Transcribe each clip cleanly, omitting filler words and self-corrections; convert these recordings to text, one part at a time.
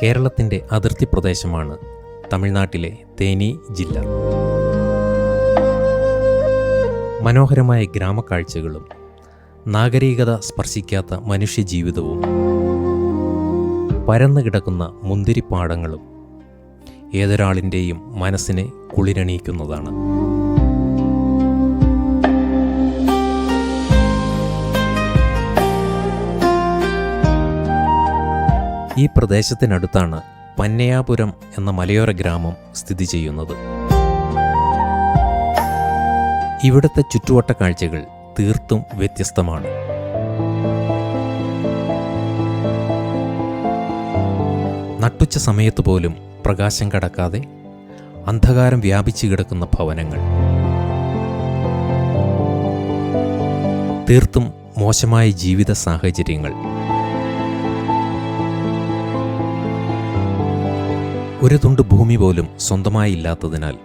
കേരളത്തിൻ്റെ അതിർത്തി പ്രദേശമാണ് തമിഴ്നാട്ടിലെ തേനി ജില്ല. മനോഹരമായ ഗ്രാമക്കാഴ്ചകളും നാഗരികത സ്പർശിക്കാത്ത മനുഷ്യജീവിതവും പരന്നു കിടക്കുന്ന മുന്തിരിപ്പാടങ്ങളും ഏതൊരാളിൻ്റെയും മനസ്സിനെ കുളിരണിയിക്കുന്നതാണ്. ഈ പ്രദേശത്തിനടുത്താണ് പന്നയാപുരം എന്ന മലയോര ഗ്രാമം സ്ഥിതി ചെയ്യുന്നത്. ഇവിടുത്തെ ചുറ്റുവട്ട കാഴ്ചകൾ തീർത്തും വ്യത്യസ്തമാണ്. നട്ടുച്ച സമയത്ത് പോലും പ്രകാശം കടക്കാതെ അന്ധകാരം വ്യാപിച്ചു കിടക്കുന്ന ഭവനങ്ങൾ, തീർത്തും മോശമായ ജീവിത സാഹചര്യങ്ങൾ, ഒരു തുണ്ട് ഭൂമി പോലും സ്വന്തമായി ഇല്ലാത്തതിനാൽ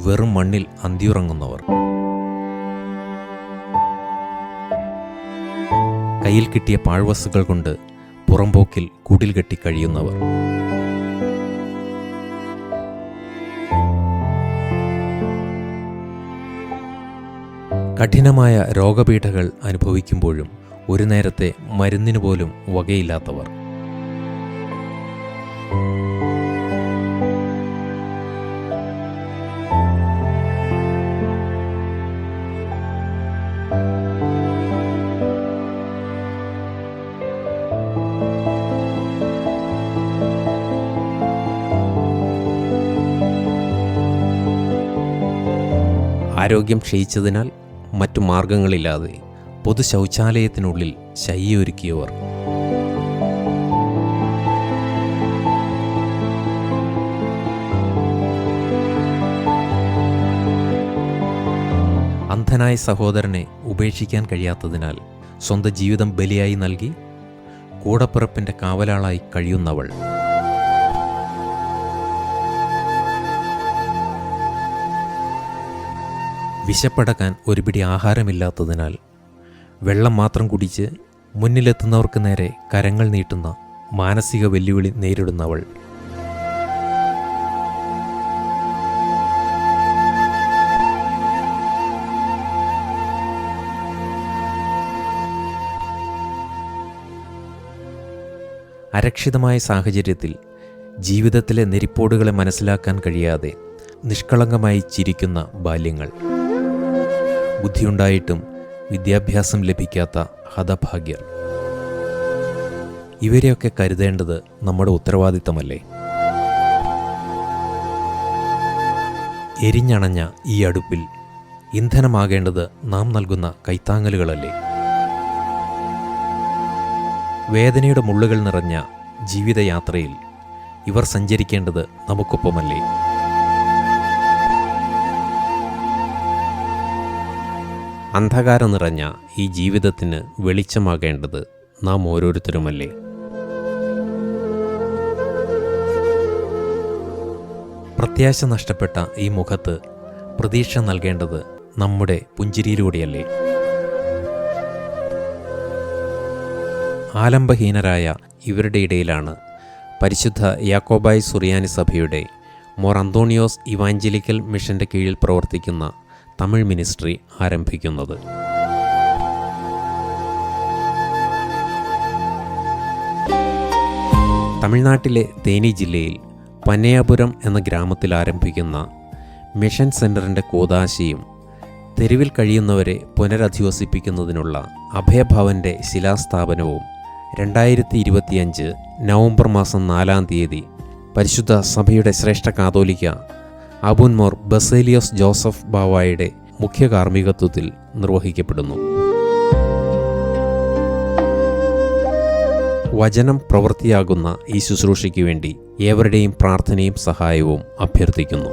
വെറും മണ്ണിൽ അന്തിയുറങ്ങുന്നവർ, കയ്യിൽ കിട്ടിയ പാഴ്വസ്തുക്കൾ കൊണ്ട് പുറംപോക്കിൽ കുടിൽ കെട്ടി കഴിയുന്നവർ, കഠിനമായ രോഗപീഠകൾ അനുഭവിക്കുമ്പോഴും ഒരു നേരത്തെ മരുന്നിനു പോലും വകയില്ലാത്തവർ, ആരോഗ്യം ക്ഷയിച്ചതിനാൽ മറ്റു മാർഗങ്ങളില്ലാതെ പൊതു ശൗചാലയത്തിനുള്ളിൽ ശയ്യൊരുക്കിയവർ, അന്ധനായ സഹോദരനെ ഉപേക്ഷിക്കാൻ കഴിയാത്തതിനാൽ സ്വന്തം ജീവിതം ബലിയായി നൽകി കൂടപ്പിറപ്പിൻ്റെ കാവലാളായി കഴിയുന്നവൾ, വിശപ്പടക്കാൻ ഒരു പിടി ആഹാരമില്ലാത്തതിനാൽ വെള്ളം മാത്രം കുടിച്ച് മുന്നിലെത്തുന്നവർക്ക് നേരെ കരങ്ങൾ നീട്ടുന്ന മാനസിക വെല്ലുവിളി നേരിടുന്നവൾ, അരക്ഷിതമായ സാഹചര്യത്തിൽ ജീവിതത്തിലെ നെരിപ്പോടുകളെ മനസ്സിലാക്കാൻ കഴിയാതെ നിഷ്കളങ്കമായി ചിരിക്കുന്ന ബാല്യങ്ങൾ, ബുദ്ധിയുണ്ടായിട്ടും വിദ്യാഭ്യാസം ലഭിക്കാത്ത ഹതഭാഗ്യർ, ഇവരെയൊക്കെ കരുതേണ്ടത് നമ്മുടെ ഉത്തരവാദിത്തമല്ലേ? എരിഞ്ഞണഞ്ഞ ഈ അടുപ്പിൽ ഇന്ധനമാകേണ്ടത് നാം നൽകുന്ന കൈത്താങ്ങലുകളല്ലേ? വേദനയുടെ മുള്ളുകൾ നിറഞ്ഞ ജീവിതയാത്രയിൽ ഇവർ സഞ്ചരിക്കേണ്ടത് നമുക്കൊപ്പമല്ലേ? അന്ധകാരം നിറഞ്ഞ ഈ ജീവിതത്തിന് വെളിച്ചമാകേണ്ടത് നാം ഓരോരുത്തരുമല്ലേ? പ്രത്യാശ നഷ്ടപ്പെട്ട ഈ മുഖത്ത് പ്രതീക്ഷ നൽകേണ്ടത് നമ്മുടെ പുഞ്ചിരിയിലൂടെയല്ലേ? ആലംബഹീനരായ ഇവരുടെ ഇടയിലാണ് പരിശുദ്ധ യാക്കോബായ് സുറിയാനി സഭയുടെ മോർ അന്തോണിയോസ് ഇവാഞ്ചലിക്കൽ മിഷൻ്റെ കീഴിൽ പ്രവർത്തിക്കുന്ന തമിഴ് മിനിസ്ട്രി ആരംഭിക്കുന്നത്. തമിഴ്നാട്ടിലെ തേനി ജില്ലയിൽ പന്നയാപുരം എന്ന ഗ്രാമത്തിൽ ആരംഭിക്കുന്ന മിഷൻ സെൻ്ററിൻ്റെ കൂദാശയും തെരുവിൽ കഴിയുന്നവരെ പുനരധിവസിപ്പിക്കുന്നതിനുള്ള അഭയഭവൻ്റെ ശിലാസ്ഥാപനവും 2025 നവംബർ മാസം 4-ാം തീയതി പരിശുദ്ധ സഭയുടെ ശ്രേഷ്ഠ കാതോലിക്ക അബൂൻ മോർ ബസേലിയോസ് ജോസഫ് ബാവായുടെ മുഖ്യ കാർമ്മികത്വത്തിൽ നിർവഹിക്കപ്പെടുന്നു. വചനം പ്രവൃത്തിയാകുന്ന ഈ ശുശ്രൂഷയ്ക്ക് വേണ്ടി ഏവരുടെയും പ്രാർത്ഥനയും സഹായവും അഭ്യർത്ഥിക്കുന്നു.